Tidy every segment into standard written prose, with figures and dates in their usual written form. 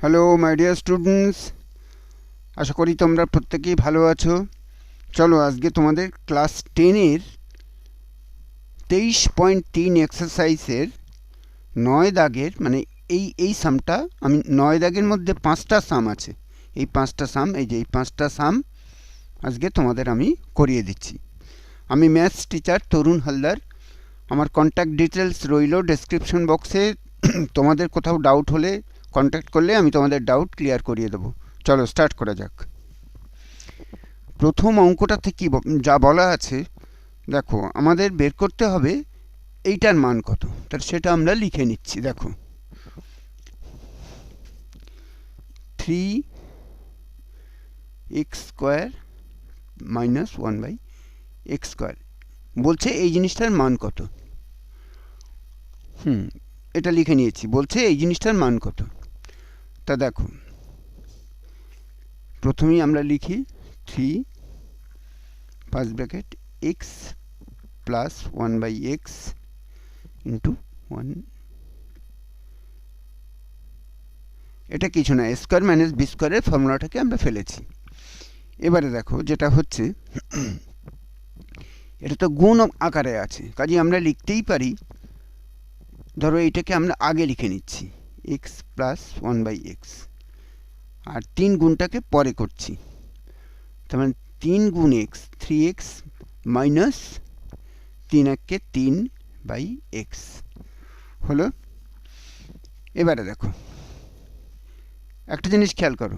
Hello my dear students, আশা করি তোমরা প্রত্যেকেই ভালো আছো। চলো আজকে তোমাদের ক্লাস 10-এর 23.3 এক্সারসাইজের 9 দাগের মানে এই সামটা আমি 9 দাগের মধ্যে 5টা সাম আছে। এই 5টা সাম, এই যে এই 5টা সাম আজকে তোমাদের আমি করিয়ে দিচ্ছি। আমি ম্যাথস টিচার তরুণ হালদার। আমার কন্ট্যাক্ট ডিটেলস রইল ডেসক্রিপশন বক্সে। তোমাদের কোথাও ডাউট হলে কন্ট্যাক্ট করলে আমি তোমাদের ডাউট ক্লিয়ার করিয়ে দেবো। চলো স্টার্ট করা যাক। প্রথম অঙ্কটা থেকে যা বলা আছে দেখো, আমাদের বের করতে হবে এইটার মান কত, তাহলে সেটা আমরা লিখে নিচ্ছি। দেখো 3x square minus 1/x square বলছে এই জিনিসটার মান কত। এটা লিখে নিয়েছি, বলছে এই জিনিসটার মান কত। তা দেখো প্রথমেই আমরা লিখি 3 first bracket x plus 1/x into 1। এটা কিছু না, স্কোয়ার মাইনাস বি স্কোয়ারের ফর্মুলাটাকে আমরা ফেলেছি। এবারে দেখো যেটা হচ্ছে, এটা তো গুণ আকারে আছে, কাজে আমরা লিখতেই পারি। ধরো এইটাকে আমরা আগে লিখে নিচ্ছি x প্লাস 1/x, আর 3 গুণটাকে পরে করছি। তার মানে 3 গুণ x, 3x মাইনাস 3 3/x হলো। এবারে দেখো একটা জিনিস খেয়াল করো,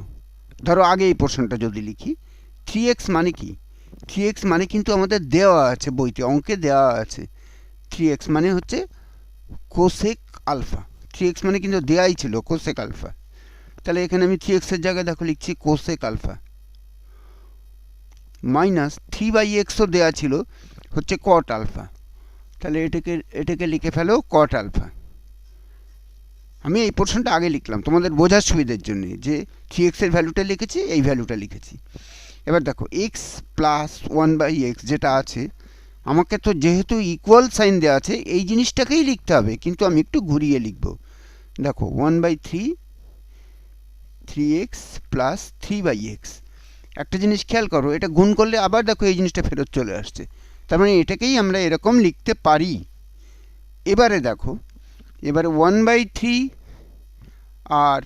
ধরো আগে এই পোর্শনটা যদি লিখি 3x মানে কি, 3x মানে কিন্তু আমাদের দেওয়া আছে বইতে, অঙ্কে দেওয়া আছে। 3x মানে হচ্ছে কোসেক আলফা, 3x মানে কিন্তু দেওয়াই ছিল কোসেক আলফা। তাহলে এখানে আমি 3x এর জায়গায় দেখো লিখছি কোসেক আলফা, মাইনাস 3/xও দেওয়া ছিল হচ্ছে কট আলফা। তাহলে এটাকে লিখে ফেলো কট আলফা। আমি এই পোর্শনটা আগে লিখলাম তোমাদের বোঝার সুবিধার জন্য, যে 3x এর ভ্যালুটা লিখেছি, এই ভ্যালুটা লিখেছি। এবার দেখো x প্লাস 1/x যেটা আছে, আমাকে তো যেহেতু ইকুয়াল সাইন দেওয়া আছে এই জিনিসটাকেই লিখতে হবে, কিন্তু আমি একটু ঘুরিয়ে লিখব। দেখো 1/3 3x প্লাস 3/x। একটা জিনিস খেয়াল করো, এটা গুণ করলে আবার দেখো এই জিনিসটা ফেরত চলে আসছে, তার মানে এটাকেই আমরা এরকম লিখতে পারি। এবারে দেখো, এবারে 1/3 আর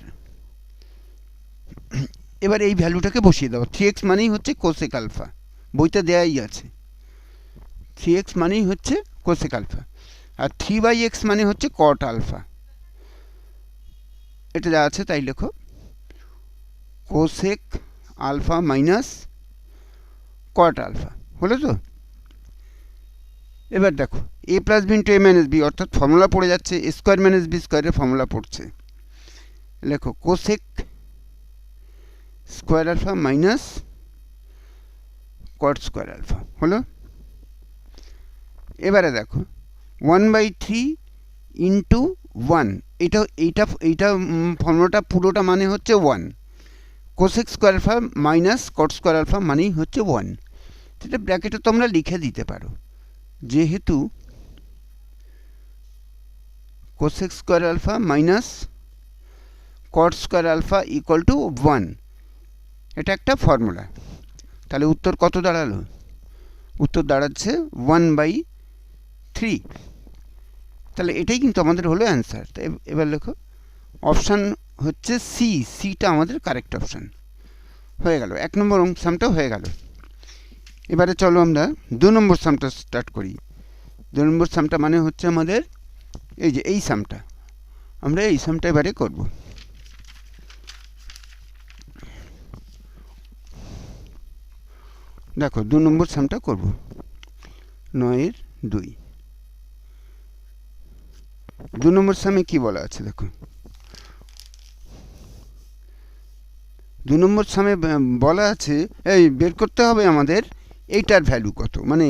এবার এই ভ্যালুটাকে বসিয়ে দাও। 3x মানেই হচ্ছে কোসেক আলফা, বইতে দেয়াই আছে। 3x মানেই হচ্ছে কোসেক আলফা, আর 3/x মানে হচ্ছে কট আলফা। এটা যা আছে তাই লেখো, cosec alpha minus cot alpha হলো তো। এবার দেখো a plus B into a minus b, অর্থাৎ ফর্মুলা পড়ে যাচ্ছে, a স্কোয়ার মাইনাস বি স্কোয়ারের ফর্মুলা পড়ছে। লেখো cosec square alpha minus cot square alpha হলো। এবারে দেখো 1/3 ইন্টু 1, এইটা ফর্মুলাটা পুরোটা মানে হচ্ছে 1। Cosec square alpha minus cot square alpha মানেই হচ্ছে 1। সেটা ব্র্যাকেটে তোমরা লিখে দিতে পারো, যেহেতু cosec square alpha minus cot square alpha equal to 1, এটা একটা ফর্মুলা। তাহলে উত্তর কত দাঁড়ালো? উত্তর দাঁড়াচ্ছে 1/3। তাহলে এটাই কিন্তু আমাদের হলো অ্যান্সার। এবার লেখো অপশান হচ্ছে সি, সিটা আমাদের কারেক্ট অপশান হয়ে গেল। 1 নম্বর সামটা হয়ে গেল। এবারে চলো আমরা 2 নম্বর সামটা স্টার্ট করি। 2 নম্বর সামটা মানে হচ্ছে আমাদের এই যে এই সামটা, আমরা এই সামটা এবারে করব। দেখো 2 নম্বর সামটা করব, 9-এর 2। 2 নম্বর সামে কি বলা আছে দেখো, 2 নম্বর সামে বলা আছে এই বের করতে হবে আমাদের এইটার ভ্যালু কত। মানে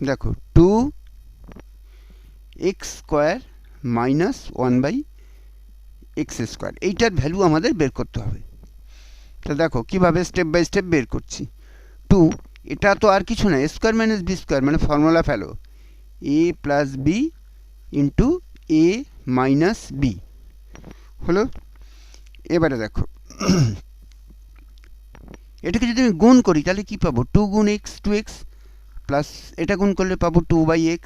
দেখো 2x square minus 1/x square, এইটার ভ্যালু আমাদের বের করতে হবে। তা দেখো কীভাবে স্টেপ বাই স্টেপ বের করছি। 2, এটা তো আর কিছু না, স্কোয়ার মাইনাস বি স্কোয়ার, মানে ফর্মুলা ফেলো a plus B into a minus b হলো। এবারে দেখো এটাকে যদি আমি গুণ করি তাহলে কি পাবো, 2 গুণ x 2x প্লাস এটা গুণ করলে পাবো 2/x।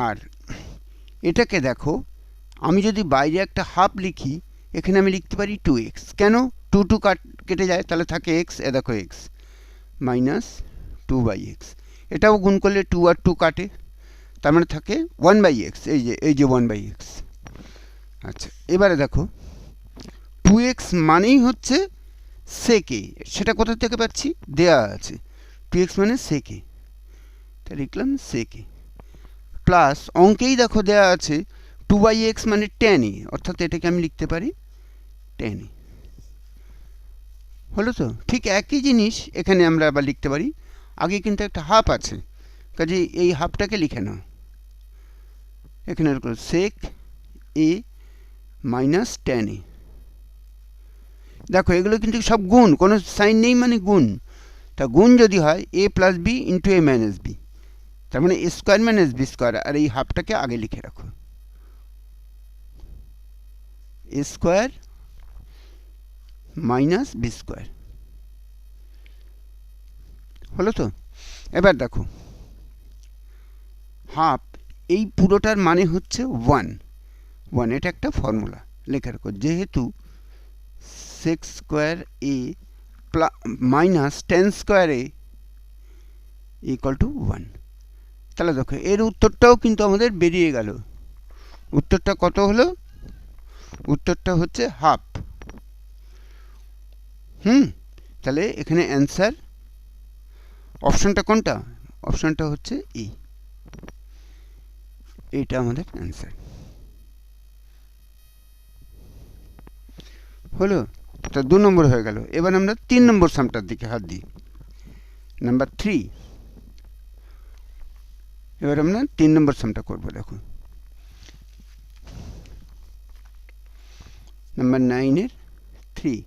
আর এটাকে দেখো আমি যদি বাইরে একটা হাফ লিখি এখানে আমি লিখতে পারি 2x। কেন, 2 2 কেটে যায়, তাহলে থাকে x, এ দেখো x মাইনাস 2/x। এটাও গুণ করলে 2 আর 2 কাটে, তার মানে থাকে 1/x। এই যে 1/x। আচ্ছা এবারে দেখো 2x মানেই হচ্ছে সেকে, সেটা কোথা থেকে পাচ্ছি, দেয়া আছে 2x মানে সেকে, তাই লিখলাম সেকে, প্লাস অঙ্কেই দেখো দেয়া আছে 2/x মানে tan a, অর্থাৎ এটাকে আমি লিখতে পারি tan a। হলো তো, ঠিক একই জিনিস এখানে আমরা আবার লিখতে পারি, আগে কিন্তু একটা হাফ আছে, কাজে এই হাফটাকে লিখে নাও, এখানে sec a minus tan a। দেখো এগুলো কিন্তু সব গুণ, কোনো সাইন নেই মানে গুণ, তা গুণ যদি হয় a plus B into a minus B, তার মানে a square minus B square, আর এই হাফটাকে আগে লিখে রাখো a square minus B square. হলো তো, এবার দেখো হাফ এই পুরোটার মানে হচ্ছে 1, এটা একটা ফর্মুলা লেখা রাখো, যেহেতু sec square a minus tan square a equal to 1। তাহলে দেখো এর উত্তরটাও কিন্তু আমাদের বেরিয়ে গেল। উত্তরটা কত হলো, উত্তরটা হচ্ছে হাফ। তাহলে এখানে অ্যান্সার অপশনটা কোনটা, অপশনটা হচ্ছে ই, এইটা আমাদের অ্যান্সার হলো। তা 2 নম্বর হয়ে গেল। এবার আমরা 3 নম্বর সামটার দিকে হাত দিই, নাম্বার 3। এবার আমরা 3 নম্বর সামটা করবো। দেখো নাম্বার 9 এর 3,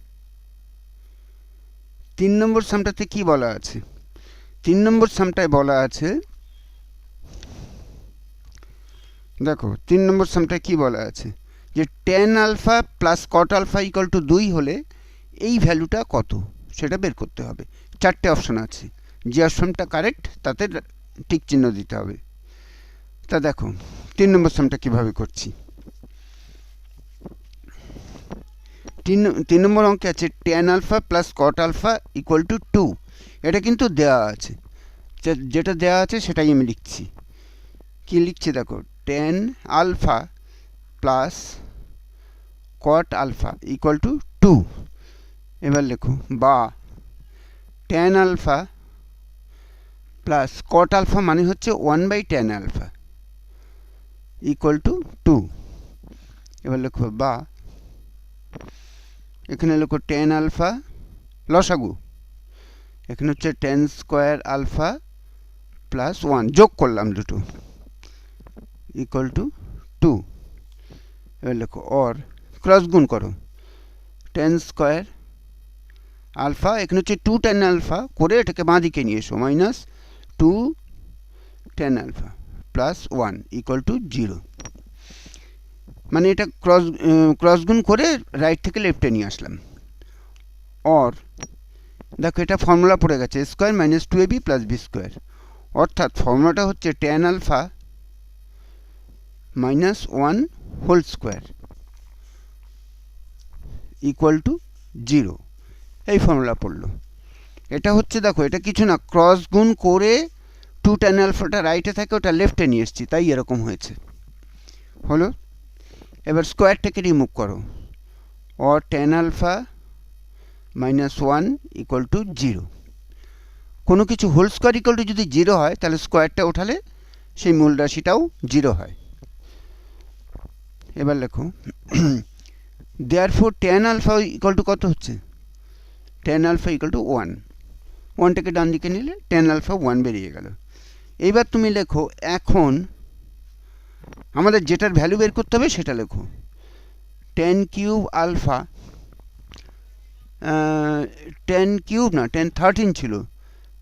3 নম্বর সামটাতে কি বলা আছে, 3 নম্বর সামটায় বলা আছে, দেখো 3 নম্বর সামটায় কি বলা আছে, যে tan alpha plus cot alpha equal to 2 হলে এই ভ্যালুটা কত সেটা বের করতে হবে। 4টে অপশন আছে, যে অপশনটা কারেক্ট তাতে টিক চিহ্ন দিতে হবে। তা দেখো 3 নম্বর সামটা কিভাবে করছি। 3 নম্বর অঙ্কে আছে tan alpha plus cot alpha equal to 2, এটা কিন্তু দেওয়া আছে, যেটা দেওয়া আছে সেটাই আমি লিখছি। কি লিখছি দেখো, tan alpha plus cot alpha equal to 2। এবার লেখো বা tan alpha plus cot alpha মানে হচ্ছে 1/tan আলফা ইকুয়াল টু 2। এবার লেখো বা এখানে লেখো tan আলফা লসাগু, এখানে হচ্ছে tan স্কোয়ার আলফা প্লাস 1 যোগ করলাম দুটো ইকুয়াল টু 2। এবার লেখো অর ক্রস গুণ করো, tan স্কোয়ার আলফা এখানে হচ্ছে 2 tan আলফা করে এটাকে বাঁ দিকে নিয়ে এসো, minus 2 tan alpha plus 1 equal to 0। মানে এটা ক্রস গুণ করে রাইট থেকে লেফটে নিয়ে আসলাম। অর দেখো এটা ফর্মুলা পড়ে গেছে, square minus 2ab plus b square, অর্থাৎ ফর্মুলাটা হচ্ছে tan alpha minus 1 whole square equal to 0। এই ফর্মুলা পড়লো। এটা হচ্ছে দেখো এটা কিছু না, ক্রস গুণ করে 2 tan আলফাটা রাইটে থাকে ওটা লেফটে নিয়ে এসেছি, তাই এরকম হয়েছে। হলো, এবার স্কোয়ারটাকে রিমুভ করো, or tan alpha minus 1 equal to 0। কোনো কিছু হোল স্কোয়ার ইকুয়াল টু যদি 0 হয় তাহলে স্কোয়ারটা ওঠালে সেই মূল রাশিটাও 0 হয়। এবার লেখো therefore tan alpha equal to কত হচ্ছে, tan আলফা ইকুয়াল টু 1, 1টাকে ডান দিকে নিলে tan আলফা 1 বেরিয়ে গেল। এইবার তুমি লেখো এখন আমাদের যেটার ভ্যালু বের করতে হবে সেটা লেখো, tan cube alpha, tan cube না tan 13 ছিল,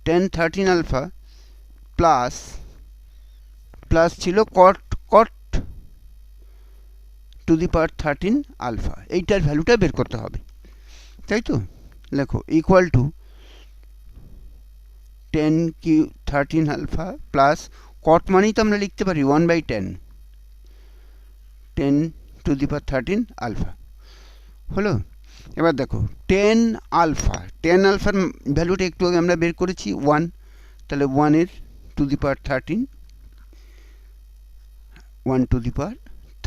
tan 13 আলফা প্লাস ছিল cot to the power 13 alpha, এইটার ভ্যালুটা বের করতে হবে, তাই তো? লেখো equal to 10³ 13 alpha plus cot মানেই তো আমরা লিখতে পারি 1/10, 10 টু দি পাওয়ার 13 আলফা হলো। এবার দেখো 10 আলফা, 10 আলফার ভ্যালুটা একটু আগে আমরা বের করেছি 1, তাহলে 1 এর two the power 13, 1 two the power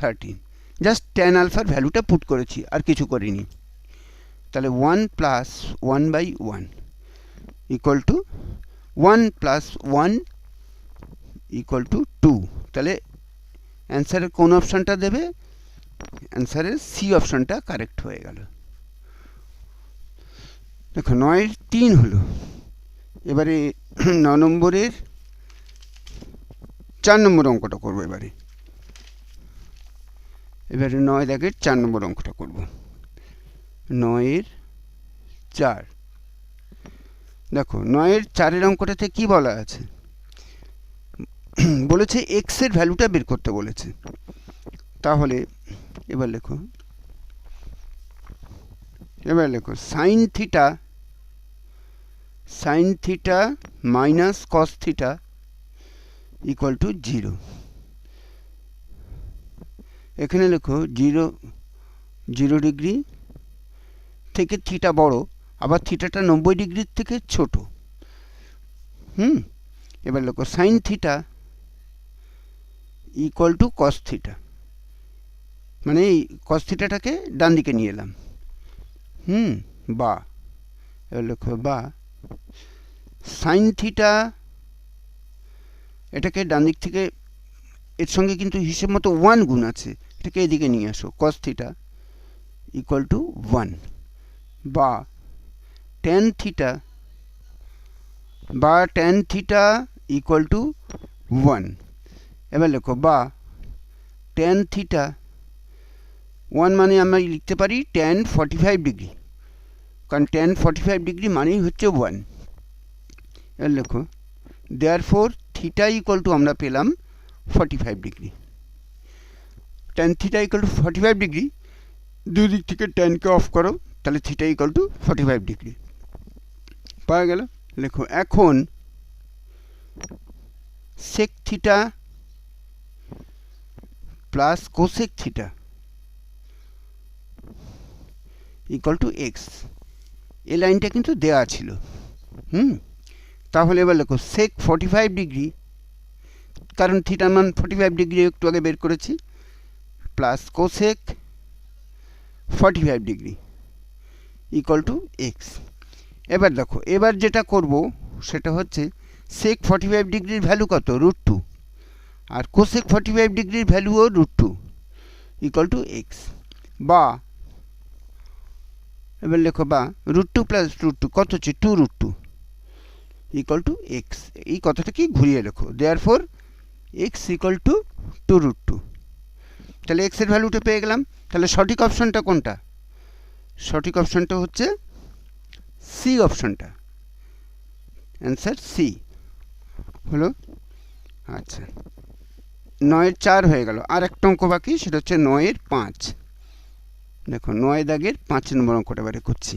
13, just 10 আলফার ভ্যালুটা পুট করেছি, আর কিছু করিনি। তাহলে 1 plus 1/1 equal to 1 plus 1 equal to 2। তাহলে অ্যান্সারের কোন অপশানটা দেবে? অ্যান্সারের সি অপশানটা কারেক্ট হয়ে গেল। দেখো 9/3 হলো। এবারে 9 নম্বরের 4 নম্বর অঙ্কটা করবো। এবারে 9 দাগের 4 নম্বর অঙ্কটা করব। 9/4। দেখো 9/4 অঙ্কটাতে কি বলা আছে? বলেছে এক্স এর ভ্যালুটা বের করতে বলেছে। তাহলে এবার লেখো sine theta minus cos theta equal to 0। এখানে লেখো 0 ডিগ্রি থেকে থিটা বড়, আবার থিটাটা 90 ডিগ্রির থেকে ছোট। এবার লেখো sine theta equal to cos theta, মানে এই কস থিটাটাকে ডান দিকে নিয়ে এলাম। বা এবার লেখো বা সাইন থিটা, এটাকে ডান দিক থেকে, এর সঙ্গে কিন্তু হিসেব মতো 1 গুণ আছে, এটাকে এদিকে নিয়ে আসো, কস থিটা ইকুয়াল টু 1, বা ট্যান থিটা ইকুয়াল টু 1। এবার লেখো বা ট্যান থিটা 1 মানে আমরা লিখতে পারি ট্যান 45 ডিগ্রি, কারণ ট্যান 45 ডিগ্রি মানেই হচ্ছে 1। এবার লেখো দেয়ারফর থিটা ইকুয়াল টু আমরা পেলাম 45 degree. Tan theta equal two 45 degree, দুই দিক থেকে ট্যানকে অফ করো, তাহলে থিটা ইকুয়াল টু 45 ডিগ্রি পাওয়া গেল। লেখো এখন sec theta plus cosec theta equal to X, এই লাইনটা কিন্তু দেওয়া ছিল। তাহলে এবার লেখো সেক 45 ডিগ্রি, কারণ থিটার মান 45 ডিগ্রি একটু আগে বের করেছি, plus cosec 45 degree equal to x. এবার দেখো, এবার যেটা করব সেটা হচ্ছে সেক 45 ডিগ্রির ভ্যালু কত? √2, আর কোসেক 45 ডিগ্রির ভ্যালুও √2 ইকুয়াল টু এক্স। বা এবার লেখো বা √2 প্লাস √2 কত হচ্ছে? 2√2 ইকুয়াল টু এক্স। এই কথাটাকে ঘুরিয়ে লেখো, দেয়ারফর এক্স ইকুয়াল টু 2√2। তাহলে এক্স এর ভ্যালুটা পেয়ে গেলাম। তাহলে সঠিক অপশনটা কোনটা? সঠিক অপশনটা হচ্ছে সি অপশনটা, অ্যান্সার সি হলো। আচ্ছা, 9/4 হয়ে গেল। আর একটা অঙ্ক বাকি, সেটা হচ্ছে 9/5। দেখো 9 দাগের 5 নম্বর অঙ্কটা এবারে করছি।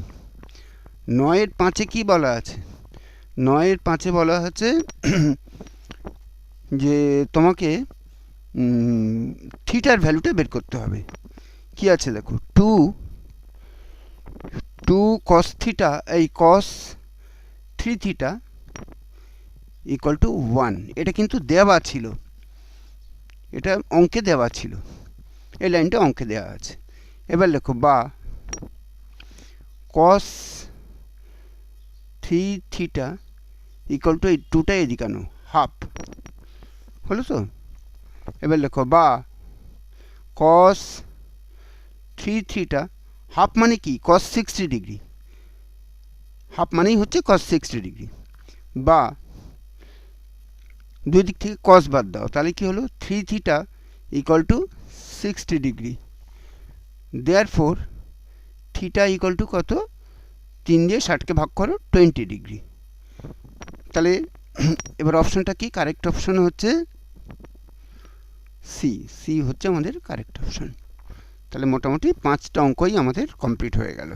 9/5 কি বলা আছে? 9/5 বলা হচ্ছে যে তোমাকে থিটার ভ্যালুটা বের করতে হবে। কি আছে দেখো, 2 cos থিটা, এই cos 3 থিটা ইকুয়াল টু 1। এটা কিন্তু দেওয়া ছিল, এটা অঙ্কে দেওয়া ছিল, এই লাইনটা অঙ্কে দেওয়া আছে। এবার লেখো বা cos 3 থিটা ইকুয়াল টু, এই 2টা এদিকে আনো, হাফ হলো তো। এবার লেখো বা cos 3 থিটা, হাফ মানে কি? cos 60 ডিগ্রি, হাফ মানেই হচ্ছে cos 60 ডিগ্রি। বা দুই দিক থেকে cos বাদ দাও, তাহলে কি হলো? 3 theta equal two 60 degree. Therefore theta equal to কত? 3 দিয়ে 60কে ভাগ করো, 20 ডিগ্রি। তাহলে এবার অপশনটা কি? কারেক্ট অপশন হচ্ছে সি। সি হচ্ছে আমাদের কারেক্ট অপশন। তাহলে মোটামুটি 5টা অঙ্কই আমাদের কমপ্লিট হয়ে গেল।